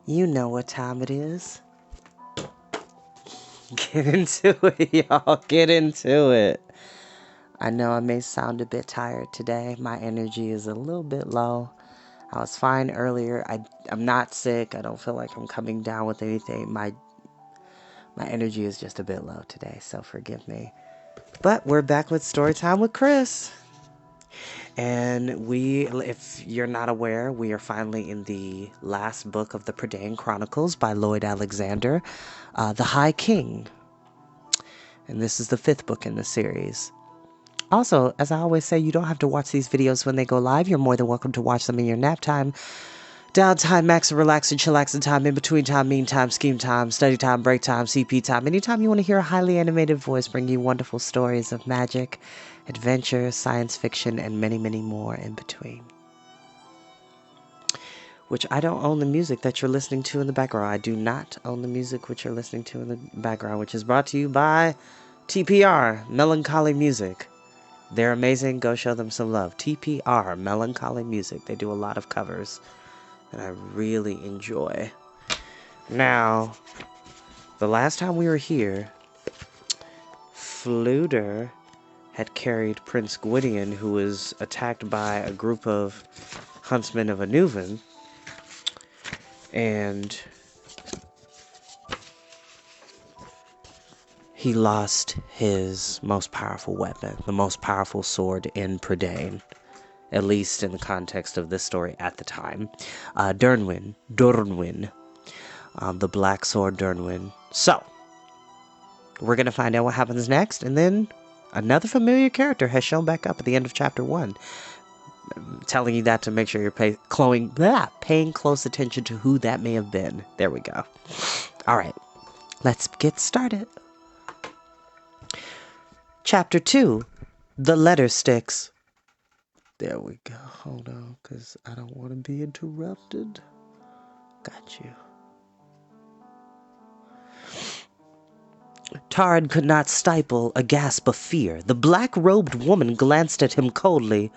You know what time it is. Get into it, y'all. Get into it. I know I may sound a bit tired today. My energy is a little bit low. I was fine earlier. I'm not sick. I don't feel like I'm coming down with anything. My energy is just a bit low today, so forgive me. But we're back with Storytime with Chris. And if you're not aware, we are finally in the last book of the Prydain Chronicles by Lloyd Alexander, The High King. And this is the 5th book in the series. Also, as I always say, you don't have to watch these videos when they go live. You're more than welcome to watch them in your nap time, downtime, max and relax and chillaxing time, in between time, mean time, scheme time, study time, break time, CP time. Anytime you want to hear a highly animated voice bring you wonderful stories of magic, adventure, science fiction, and many, many more in between. Which I don't own the music that you're listening to in the background. I do not own the music which you're listening to in the background, which is brought to you by TPR, Melancholy Music. They're amazing. Go show them some love. TPR, Melancholy Music. They do a lot of covers that I really enjoy. Now, the last time we were here, Fluter had carried Prince Gwydion, who was attacked by a group of huntsmen of Anuvan, and he lost his most powerful weapon, the most powerful sword in Prydain, at least in the context of this story at the time. Durnwyn, the Black Sword Durnwyn. So, we're going to find out what happens next, and then another familiar character has shown back up at the end of chapter 1. I'm telling you that to make sure you're paying close attention to who that may have been. There we go. All right, let's get started. Chapter 2, The Letter Sticks. There we go. Hold on, because I don't want to be interrupted. Got you. Taran could not stifle a gasp of fear. The black-robed woman glanced at him coldly.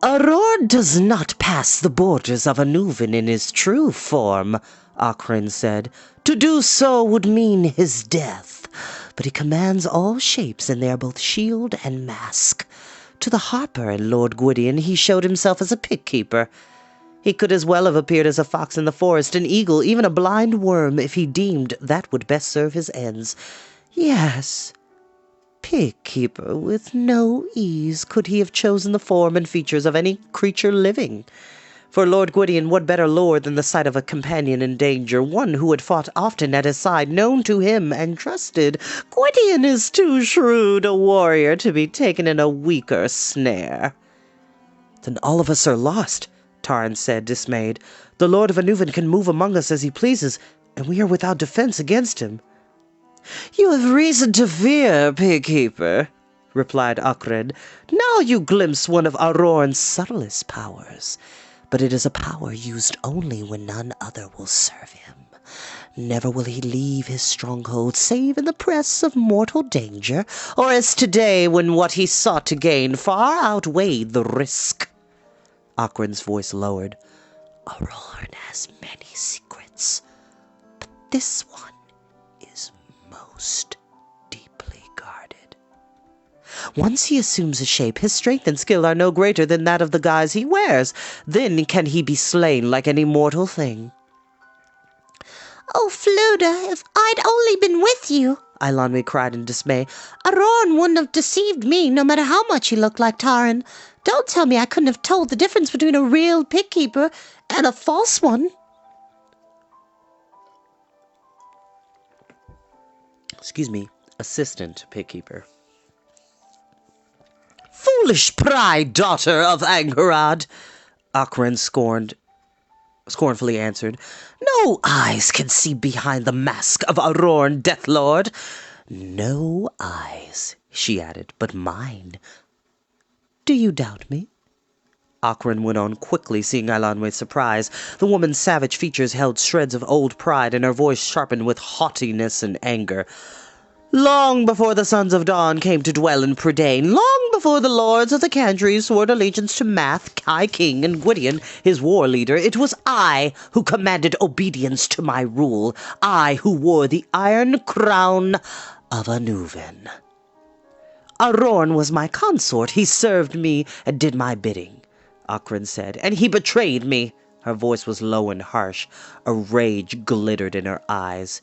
Aurora does not pass the borders of Anuvan in his true form, Akrin said. To do so would mean his death. But he commands all shapes in their both shield and mask. To the harper and Lord Gwydion he showed himself as a pig-keeper. He could as well have appeared as a fox in the forest, an eagle, even a blind worm, if he deemed that would best serve his ends. Yes, pig-keeper, with no ease could he have chosen the form and features of any creature living. For Lord Gwydion, what better lord than the sight of a companion in danger, one who had fought often at his side, known to him and trusted? Gwydion is too shrewd a warrior to be taken in a weaker snare. Then all of us are lost, Taran said, dismayed. The Lord of Anuvan can move among us as he pleases, and we are without defense against him. You have reason to fear, pig-keeper, replied Akred. Now you glimpse one of Auroran's subtlest powers. But it is a power used only when none other will serve him. Never will he leave his stronghold save in the press of mortal danger, or as today when what he sought to gain far outweighed the risk. Akren's voice lowered. Auroran has many secrets, but this one is most deeply guarded. Once he assumes a shape, his strength and skill are no greater than that of the guise he wears. Then can he be slain like any mortal thing. Oh, Fluda, if I'd only been with you, Eilonwy cried in dismay. Auroran wouldn't have deceived me, no matter how much he looked like Taran. Don't tell me I couldn't have told the difference between a real pig-keeper and a false one. Excuse me, assistant pig-keeper. Foolish pride, daughter of Angharad, Akren scornfully answered. No eyes can see behind the mask of Auroran, Deathlord. No eyes, she added, but mine. Do you doubt me? Akren went on quickly, seeing Eilonwy's surprise. The woman's savage features held shreds of old pride, and her voice sharpened with haughtiness and anger. Long before the Sons of Dawn came to dwell in Prydain, long before the lords of the country swore allegiance to Math, High King, and Gwydion, his war leader, it was I who commanded obedience to my rule, I who wore the iron crown of Anuvin. Arorn was my consort. He served me and did my bidding, Okryn said, and he betrayed me. Her voice was low and harsh. A rage glittered in her eyes.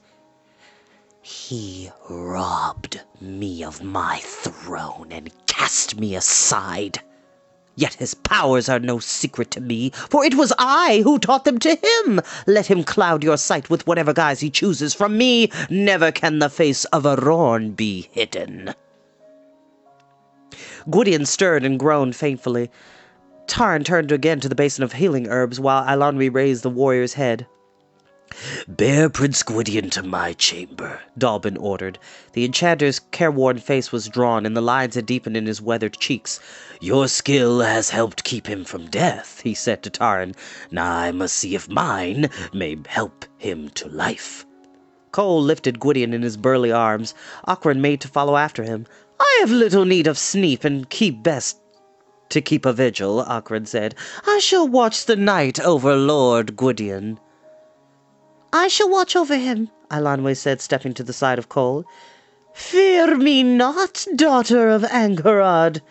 He robbed me of my throne and cast me aside. Yet his powers are no secret to me, for it was I who taught them to him. Let him cloud your sight with whatever guise he chooses. From me never can the face of Arorn be hidden. Gwydion stirred and groaned faintfully. Tarn turned again to the basin of healing herbs, while Eilonwy raised the warrior's head. "Bear Prince Gwydion to my chamber," Dalbin ordered. The enchanter's careworn face was drawn, and the lines had deepened in his weathered cheeks. "Your skill has helped keep him from death," he said to Tarn. "Now I must see if mine may help him to life." Cole lifted Gwydion in his burly arms. Okryn made to follow after him. "I have little need of sleep, and best to keep a vigil," Okryn said. "I shall watch the night over Lord Gwydion." "I shall watch over him," Eilonwy said, stepping to the side of Cole. "Fear me not, daughter of Angharad,"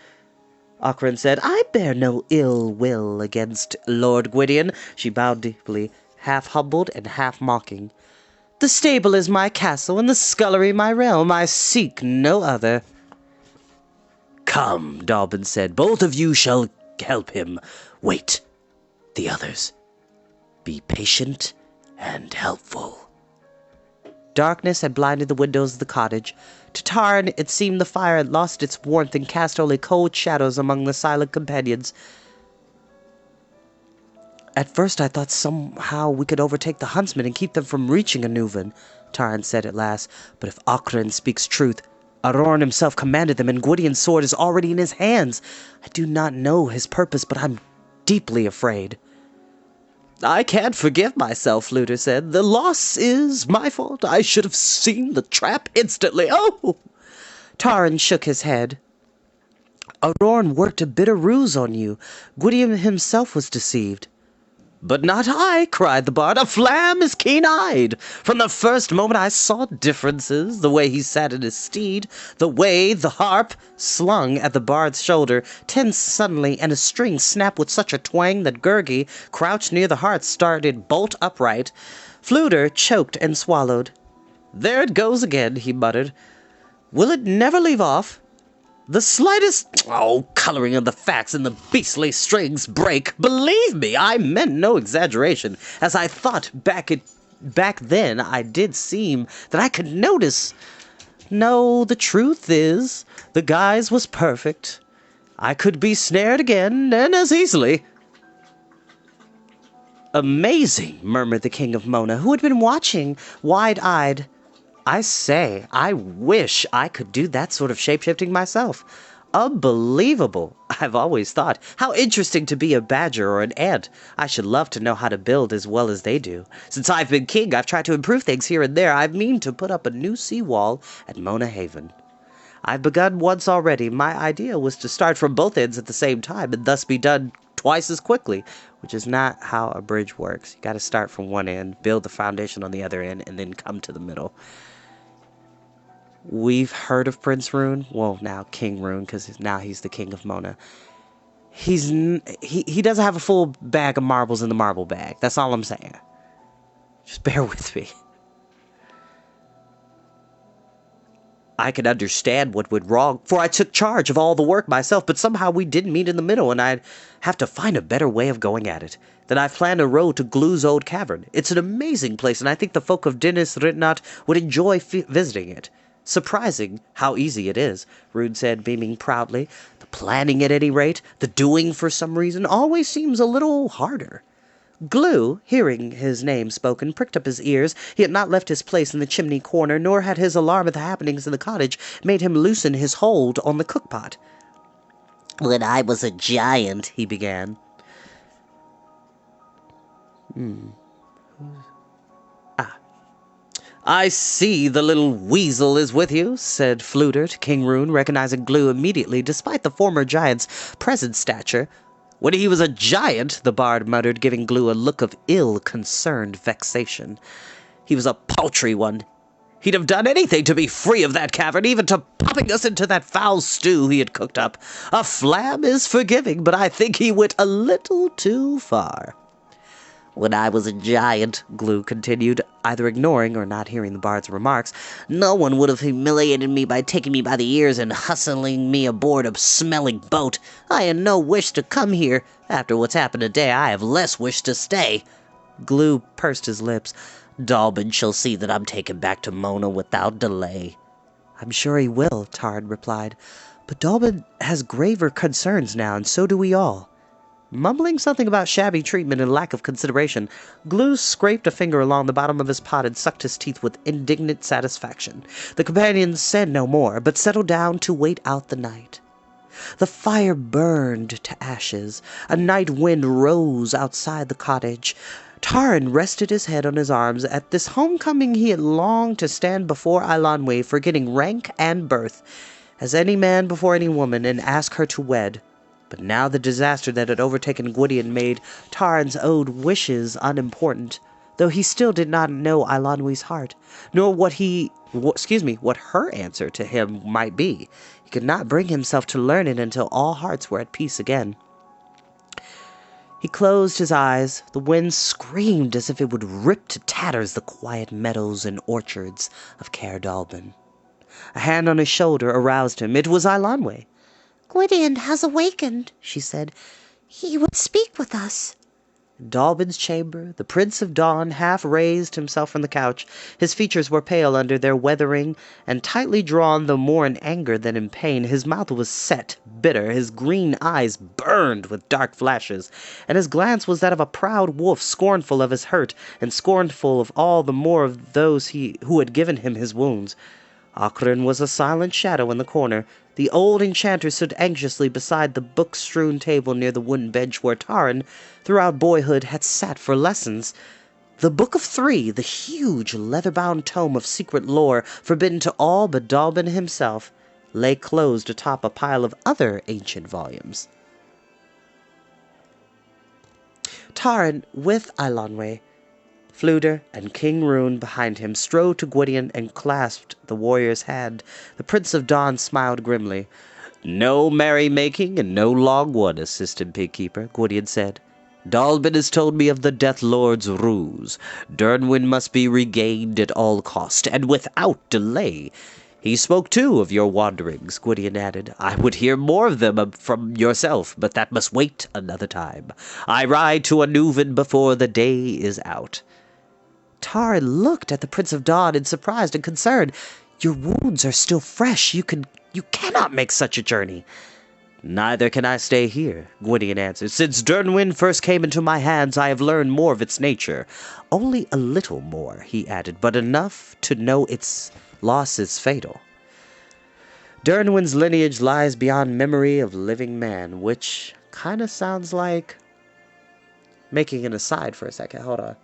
Okryn said. "I bear no ill will against Lord Gwydion." She bowed deeply, half humbled and half mocking. "The stable is my castle, and the scullery my realm. I seek no other." "Come," Dalbin said. "Both of you shall help him. Wait, the others. Be patient and helpful." Darkness had blinded the windows of the cottage. To Tarn, it seemed the fire had lost its warmth and cast only cold shadows among the silent companions. "At first I thought somehow we could overtake the huntsmen and keep them from reaching Anuvin," Tarn said at last. "But if Okryn speaks truth, Arorn himself commanded them, and Gwydion's sword is already in his hands. I do not know his purpose, but I'm deeply afraid." "I can't forgive myself," Luder said. "The loss is my fault. I should have seen the trap instantly. Oh!" Tarn shook his head. "Arorn worked a bitter ruse on you. Gwydion himself was deceived." "But not I," cried the bard. "A flam is keen-eyed. From the first moment I saw differences. The way he sat in his steed, the way the harp slung at the bard's shoulder tensed suddenly, and a string snapped with such a twang that Gurgi, crouched near the hearth, started bolt upright. Fluter choked and swallowed. "There it goes again," he muttered. "Will it never leave off? The slightest coloring of the facts and the beastly strings break. Believe me, I meant no exaggeration. As I thought back then, I did seem that I could notice. No, the truth is, the guise was perfect. I could be snared again, and as easily." "Amazing," murmured the King of Mona, who had been watching, wide-eyed. "I say, I wish I could do that sort of shape-shifting myself. Unbelievable. I've always thought, how interesting to be a badger or an ant. I should love to know how to build as well as they do. Since I've been king, I've tried to improve things here and there. I mean to put up a new seawall at Mona Haven. I've begun once already. My idea was to start from both ends at the same time and thus be done twice as quickly, which is not how a bridge works. You got to start from one end, build the foundation on the other end, and then come to the middle." We've heard of Prince Rune. Well, now King Rune, because now he's the King of Mona. He doesn't have a full bag of marbles in the marble bag. That's all I'm saying. Just bear with me. I can understand what went wrong, for I took charge of all the work myself, but somehow we didn't meet in the middle, and I'd have to find a better way of going at it. Then I planned a road to Glue's old cavern. It's an amazing place, and I think the folk of Dinas Ritnat would enjoy visiting it. Surprising how easy it is, Rune said, beaming proudly. The planning at any rate, the doing for some reason, always seems a little harder. Glue, hearing his name spoken, pricked up his ears. He had not left his place in the chimney corner, nor had his alarm at the happenings in the cottage made him loosen his hold on the cookpot. "When I was a giant," he began. "I see the little weasel is with you," said Fluter to King Rune, recognizing Glue immediately, despite the former giant's present stature. "When he was a giant," the bard muttered, giving Glue a look of ill-concerned vexation, "he was a paltry one. He'd have done anything to be free of that cavern, even to popping us into that foul stew he had cooked up. A flam is forgiving, but I think he went a little too far." "When I was a giant," Glue continued, either ignoring or not hearing the bard's remarks, "no one would have humiliated me by taking me by the ears and hustling me aboard a smelling boat. I had no wish to come here. After what's happened today, I have less wish to stay." Glue pursed his lips. "Dalbin shall see that I'm taken back to Mona without delay." "I'm sure he will," Tard replied. "But Dalbin has graver concerns now, and so do we all." Mumbling something about shabby treatment and lack of consideration, Glue scraped a finger along the bottom of his pot and sucked his teeth with indignant satisfaction. The companions said no more, but settled down to wait out the night. The fire burned to ashes. A night wind rose outside the cottage. Taran rested his head on his arms. At this homecoming he had longed to stand before Eilonwy, forgetting rank and birth, as any man before any woman, and ask her to wed. But now the disaster that had overtaken Gwydion made Taran's old wishes unimportant, though he still did not know Eilonwy's heart, nor what her answer to him might be. He could not bring himself to learn it until all hearts were at peace again. He closed his eyes. The wind screamed as if it would rip to tatters the quiet meadows and orchards of Caer Dallben. A hand on his shoulder aroused him. It was Eilonwy. "Gwydion has awakened," she said. "He would speak with us." In Dalbin's chamber, the Prince of Dawn half raised himself from the couch. His features were pale under their weathering, and tightly drawn, though more in anger than in pain. His mouth was set, bitter, his green eyes burned with dark flashes, and his glance was that of a proud wolf, scornful of his hurt, and scornful of all the more of those who had given him his wounds. Ockran was a silent shadow in the corner. The old enchanter stood anxiously beside the book-strewn table near the wooden bench where Taran, throughout boyhood, had sat for lessons. The Book of Three, the huge leather-bound tome of secret lore, forbidden to all but Dalbin himself, lay closed atop a pile of other ancient volumes. Taran, with Eilonwy, Fluter, and King Rune behind him, strode to Gwydion and clasped the warrior's hand. The Prince of Dawn smiled grimly. "No merry-making and no long one, Assistant Pigkeeper," Gwydion said. "Dalbin has told me of the Death Lord's ruse. Dernwyn must be regained at all cost, and without delay. He spoke, too, of your wanderings," Gwydion added. "I would hear more of them from yourself, but that must wait another time. I ride to Annuvin before the day is out." Taran looked at the Prince of Dawn in surprise and concern. "Your wounds are still fresh. You cannot make such a journey." "Neither can I stay here," Gwydion answered. "Since Dernwyn first came into my hands, I have learned more of its nature. Only a little more," he added, "but enough to know its loss is fatal. Dernwyn's lineage lies beyond memory of living man," which kind of sounds like... Making an aside for a second, hold on.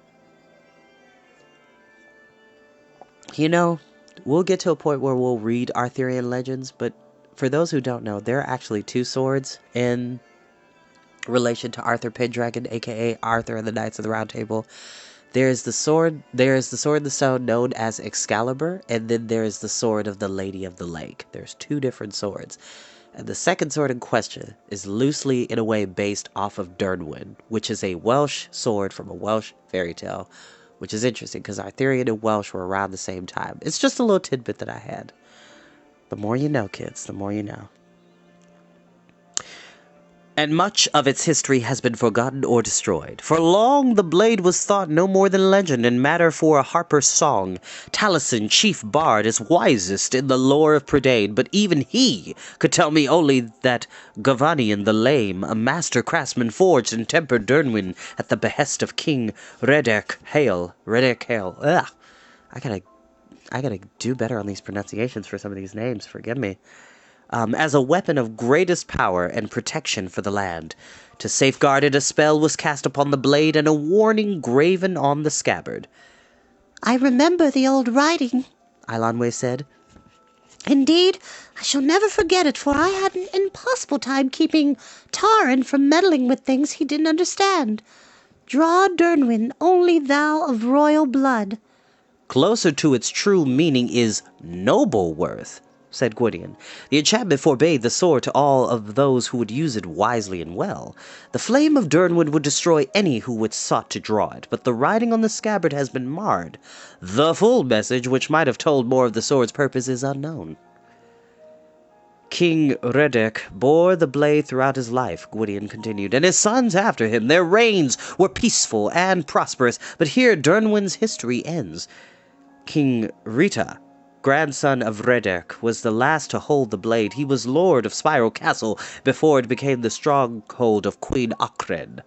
You know, we'll get to a point where we'll read Arthurian legends, but for those who don't know, there are actually two swords in relation to Arthur Pendragon, aka Arthur and the Knights of the Round Table. There is the sword in the stone known as Excalibur, and then there is the sword of the Lady of the Lake. There's two different swords. And the second sword in question is loosely, in a way, based off of Dernwyn, which is a Welsh sword from a Welsh fairy tale, which is interesting because Arthurian and Welsh were around the same time. It's just a little tidbit that I had. The more you know, kids, the more you know. And much of its history has been forgotten or destroyed. For long the blade was thought no more than legend and matter for a harper's song. Taliesin, chief bard, is wisest in the lore of Prydain, but even he could tell me only that Gavanian the Lame, a master craftsman, forged and tempered Dernwyn at the behest of King Rhedek Hale. Ugh. I gotta do better on these pronunciations for some of these names, forgive me. As a weapon of greatest power and protection for the land. To safeguard it, a spell was cast upon the blade and a warning graven on the scabbard. I remember the old writing, Eilonwe said. Indeed, I shall never forget it, for I had an impossible time keeping Taran from meddling with things he didn't understand. Draw Dernwin, only thou of royal blood. Closer to its true meaning is noble worth, said Gwydion. The enchantment forbade the sword to all of those who would use it wisely and well. The flame of Dernwood would destroy any who would sought to draw it, but the writing on the scabbard has been marred. The full message, which might have told more of the sword's purpose, is unknown. King Redek bore the blade throughout his life, Gwydion continued, and his sons after him. Their reigns were peaceful and prosperous, but here Dernwin's history ends. King Rita, grandson of Redek, was the last to hold the blade. He was lord of Spiral Castle before it became the stronghold of Queen Akred.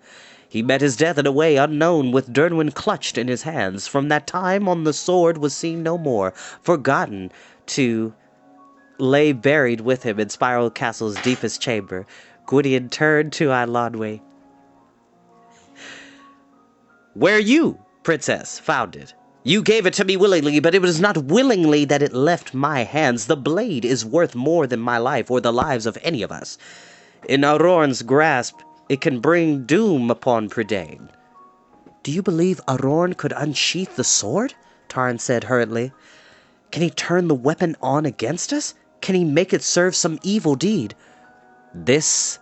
He met his death in a way unknown, with Dernwin clutched in his hands. From that time on the sword was seen no more, forgotten to lay buried with him in Spiral Castle's deepest chamber. Gwydion turned to Eilonwe. Where you, princess, found it. You gave it to me willingly, but it was not willingly that it left my hands. The blade is worth more than my life or the lives of any of us. In Aurorn's grasp, it can bring doom upon Prydain. Do you believe Aurorn could unsheath the sword? Taran said hurriedly. Can he turn the weapon on against us? Can he make it serve some evil deed? This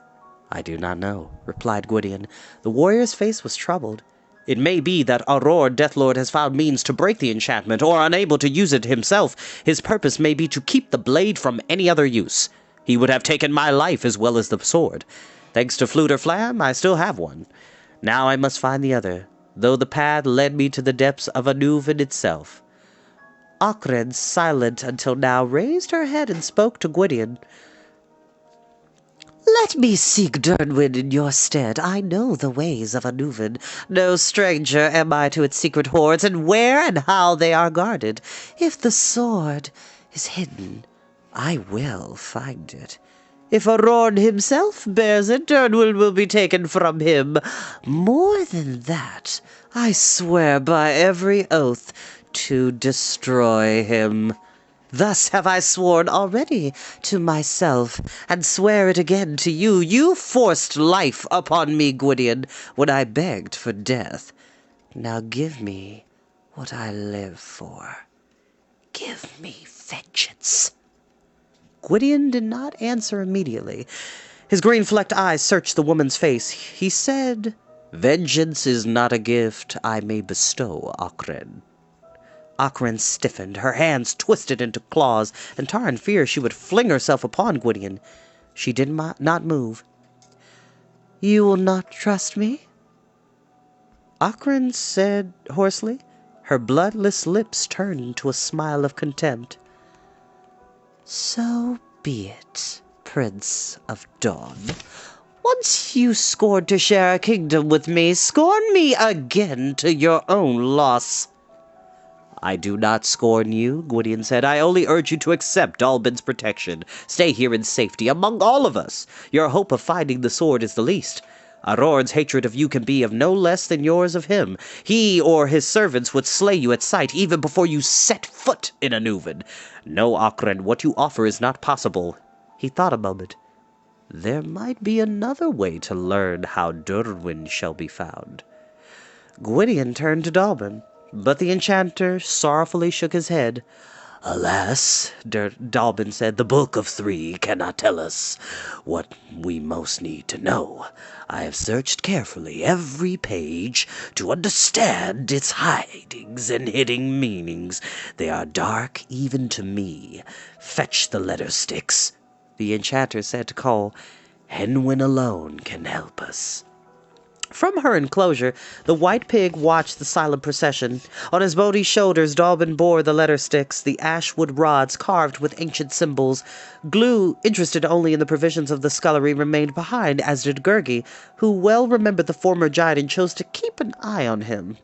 I do not know, replied Gwydion. The warrior's face was troubled. It may be that Auror Deathlord has found means to break the enchantment, or unable to use it himself. His purpose may be to keep the blade from any other use. He would have taken my life as well as the sword. Thanks to Flute or Flam, I still have one. Now I must find the other, though the path led me to the depths of Anuvan itself. Akred, silent until now, raised her head and spoke to Gwydion. Let me seek Dernwin in your stead. I know the ways of Anuvan. No stranger am I to its secret hoards, and where and how they are guarded. If the sword is hidden, I will find it. If Aurorn himself bears it, Dernwin will be taken from him. More than that, I swear by every oath to destroy him. Thus have I sworn already to myself, and swear it again to you. You forced life upon me, Gwydion, when I begged for death. Now give me what I live for. Give me vengeance. Gwydion did not answer immediately. His green-flecked eyes searched the woman's face. He said, Vengeance is not a gift I may bestow, Akren. Akren stiffened, her hands twisted into claws, and Taran feared she would fling herself upon Gwydion. She did not move. You will not trust me? Akren said hoarsely. Her bloodless lips turned into a smile of contempt. So be it, Prince of Dawn. Once you scorned to share a kingdom with me, scorn me again to your own loss. I do not scorn you, Gwydion said. I only urge you to accept Dalbin's protection. Stay here in safety among all of us. Your hope of finding the sword is the least. Aurorn's hatred of you can be of no less than yours of him. He or his servants would slay you at sight even before you set foot in Anuvan. No, Akren, what you offer is not possible. He thought a moment. There might be another way to learn how Dernwin shall be found. Gwydion turned to Dalbin, but the enchanter sorrowfully shook his head. Alas, Dalbin said, the Book of Three cannot tell us what we most need to know. I have searched carefully every page to understand its hidings and hidden meanings. They are dark even to me. Fetch the letter sticks, the enchanter said to Cole. Henwin alone can help us. From her enclosure, the white pig watched the silent procession. On his bony shoulders, Dalbin bore the letter sticks, the ashwood rods carved with ancient symbols. Glue, interested only in the provisions of the scullery, remained behind, as did Gurgi, who well remembered the former giant and chose to keep an eye on him.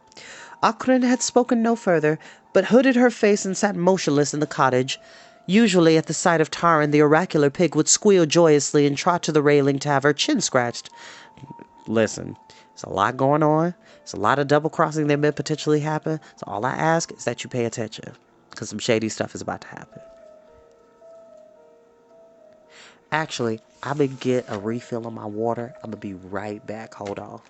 Akren had spoken no further, but hooded her face and sat motionless in the cottage. Usually, at the sight of Taran, the oracular pig would squeal joyously and trot to the railing to have her chin scratched. Listen, there's a lot going on. There's a lot of double crossing that may potentially happen. So all I ask is that you pay attention, because some shady stuff is about to happen. Actually, I'm going to get a refill on my water. I'm going to be right back. Hold on.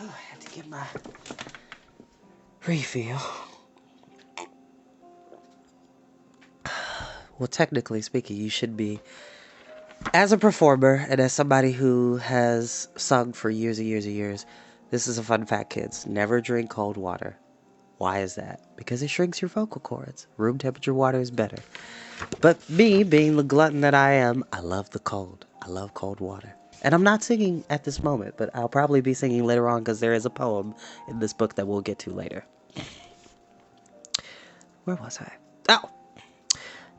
Oh, I had to get my refill. Well, technically speaking, you should be, as a performer and as somebody who has sung for years and years and years, this is a fun fact, kids. Never drink cold water. Why is that? Because it shrinks your vocal cords. Room temperature water is better. But me, being the glutton that I am, I love the cold. I love cold water. And I'm not singing at this moment, but I'll probably be singing later on because there is a poem in this book that we'll get to later. Where was I? Oh!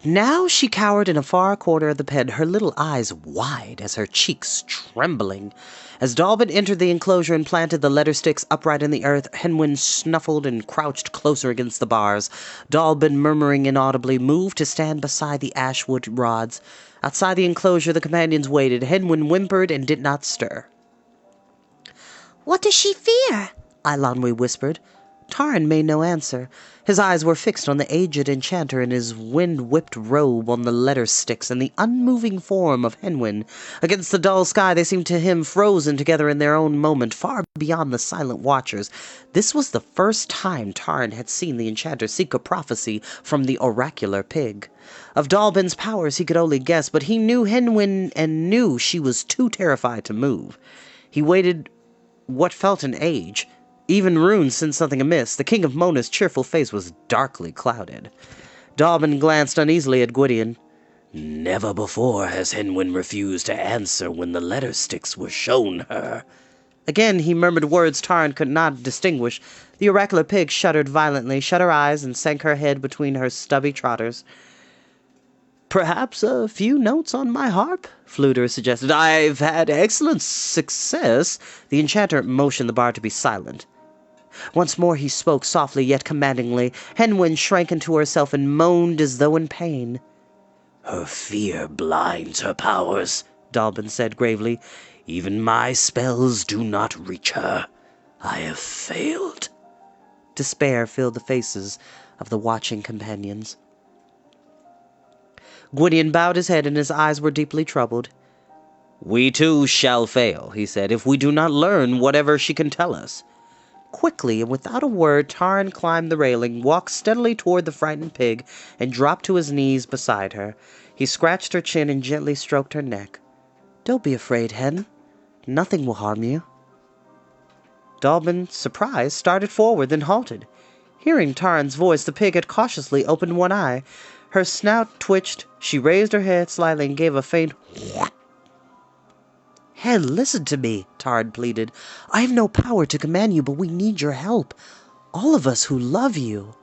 Now she cowered in a far corner of the pen, her little eyes wide as her cheeks trembling. As Dalbin entered the enclosure and planted the letter sticks upright in the earth, Henwin snuffled and crouched closer against the bars. Dalbin, murmuring inaudibly, moved to stand beside the ashwood rods. Outside the enclosure the companions waited. Henwin whimpered and did not stir. What does she fear? Eilonwy whispered. Taran made no answer. His eyes were fixed on the aged enchanter in his wind-whipped robe, on the letter sticks, and the unmoving form of Henwin. Against the dull sky they seemed to him frozen together in their own moment, far beyond the silent watchers. This was the first time Taran had seen the enchanter seek a prophecy from the oracular pig. Of Dalbin's powers he could only guess, but he knew Henwin and knew she was too terrified to move. He waited what felt an age. Even Rune sensed something amiss. The King of Mona's cheerful face was darkly clouded. Dalbin glanced uneasily at Gwydion. Never before has Henwin refused to answer when the letter sticks were shown her. Again he murmured words Taran could not distinguish. The oracular pig shuddered violently, shut her eyes, and sank her head between her stubby trotters. Perhaps a few notes on my harp? Fluter suggested. I've had excellent success. The enchanter motioned the bard to be silent. Once more he spoke softly yet commandingly. Henwin shrank into herself and moaned as though in pain. Her fear blinds her powers, Dalbin said gravely. Even my spells do not reach her. I have failed. Despair filled the faces of the watching companions. Gwydion bowed his head and his eyes were deeply troubled. We too shall fail, he said, if we do not learn whatever she can tell us. Quickly and without a word, Taran climbed the railing, walked steadily toward the frightened pig, and dropped to his knees beside her. He scratched her chin and gently stroked her neck. Don't be afraid, Hen. Nothing will harm you. Dalbin, surprised, started forward, then halted. Hearing Taran's voice, the pig had cautiously opened one eye. Her snout twitched. She raised her head slightly and gave a faint whoop. Hen, listen to me, Taran pleaded. I have no power to command you, but we need your help. All of us who love you.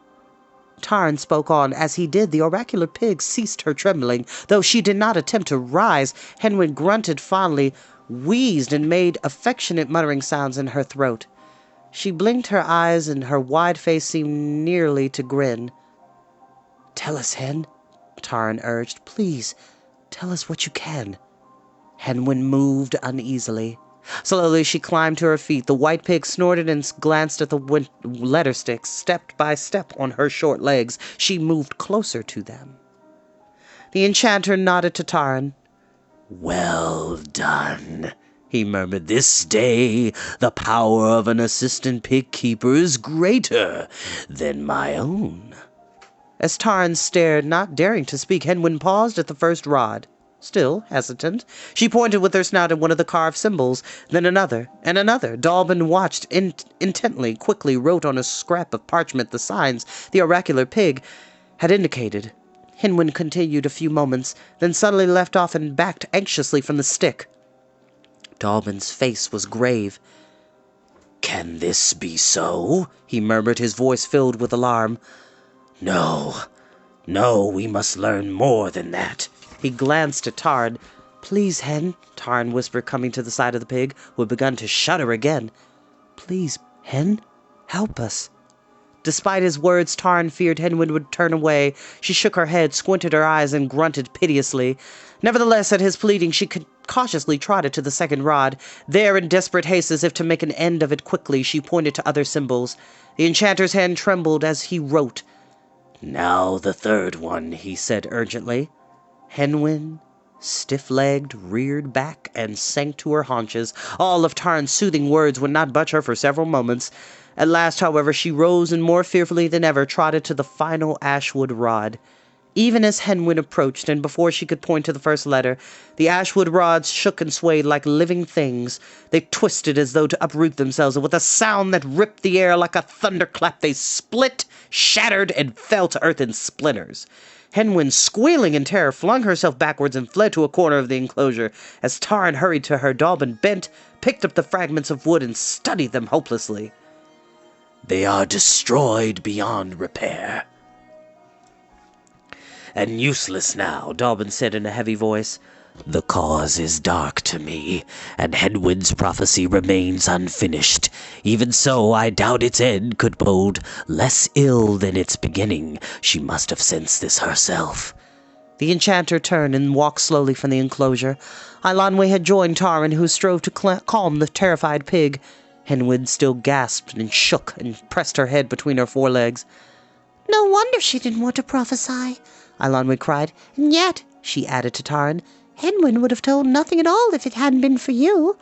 Taran spoke on. As he did, the oracular pig ceased her trembling. Though she did not attempt to rise, Henwin grunted fondly, wheezed, and made affectionate muttering sounds in her throat. She blinked her eyes, and her wide face seemed nearly to grin. Tell us, Hen, Taran urged. Please, tell us what you can. Henwin moved uneasily. Slowly she climbed to her feet. The white pig snorted and glanced at the letter sticks. Step by step on her short legs, she moved closer to them. The enchanter nodded to Taran. Well done, he murmured. This day the power of an assistant pig keeper is greater than my own. As Taran stared, not daring to speak, Henwin paused at the first rod. Still hesitant, she pointed with her snout at one of the carved symbols, then another, and another. Dalbin watched intently, quickly wrote on a scrap of parchment the signs the oracular pig had indicated. Henwin continued a few moments, then suddenly left off and backed anxiously from the stick. Dalbin's face was grave. Can this be so? He murmured, his voice filled with alarm. No, we must learn more than that. He glanced at Tarn. Please, Hen, Tarn whispered, coming to the side of the pig, who had begun to shudder again. Please, Hen, help us. Despite his words, Tarn feared Henwind would turn away. She shook her head, squinted her eyes, and grunted piteously. Nevertheless, at his pleading, she cautiously trotted to the second rod. There, in desperate haste, as if to make an end of it quickly, she pointed to other symbols. The enchanter's hand trembled as he wrote. Now the third one, he said urgently. Henwind, stiff-legged, reared back, and sank to her haunches. All of Tarn's soothing words would not budge her for several moments. At last, however, she rose and more fearfully than ever trotted to the final ashwood rod. Even as Henwind approached, and before she could point to the first letter, the ashwood rods shook and swayed like living things. They twisted as though to uproot themselves, and with a sound that ripped the air like a thunderclap, they split, shattered, and fell to earth in splinters. Henwind, squealing in terror, flung herself backwards and fled to a corner of the enclosure. As Tarn hurried to her, Dalbin bent, picked up the fragments of wood, and studied them hopelessly. They are destroyed beyond repair. And useless now, Dalbin said in a heavy voice. The cause is dark to me, and Henwind's prophecy remains unfinished. Even so, I doubt its end could bode less ill than its beginning. She must have sensed this herself. The enchanter turned and walked slowly from the enclosure. Eilonwy had joined Tarn, who strove to calm the terrified pig. Henwind still gasped and shook and pressed her head between her forelegs. No wonder she didn't want to prophesy, Eilonwy cried. And yet, she added to Tarn, Henwind would have told nothing at all if it hadn't been for you.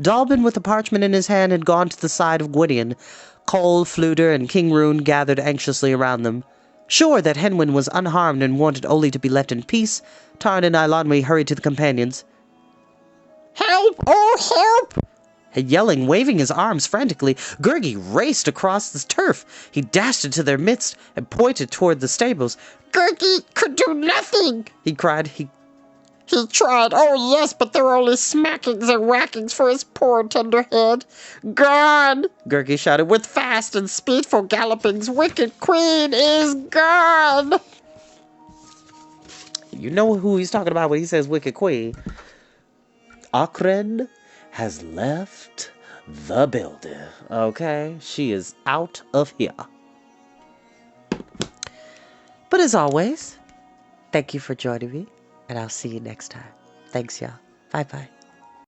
Dalbin, with the parchment in his hand, had gone to the side of Gwydion. Cole, Fluter, and King Rune gathered anxiously around them. Sure that Henwind was unharmed and wanted only to be left in peace, Tarn and Eilonwy hurried to the companions. Help! Oh, help! Yelling, waving his arms frantically, Gurgi raced across the turf. He dashed into their midst and pointed toward the stables. Gurgi could do nothing, he cried. He tried, oh yes, but there were only smackings and whackings for his poor tender head. Gone, Gurgi shouted, with fast and speedful gallopings, wicked queen is gone. You know who he's talking about when he says wicked queen. Akren has left the building. Okay, she is out of here. But as always, thank you for joining me, and I'll see you next time. Thanks, y'all. Bye-bye.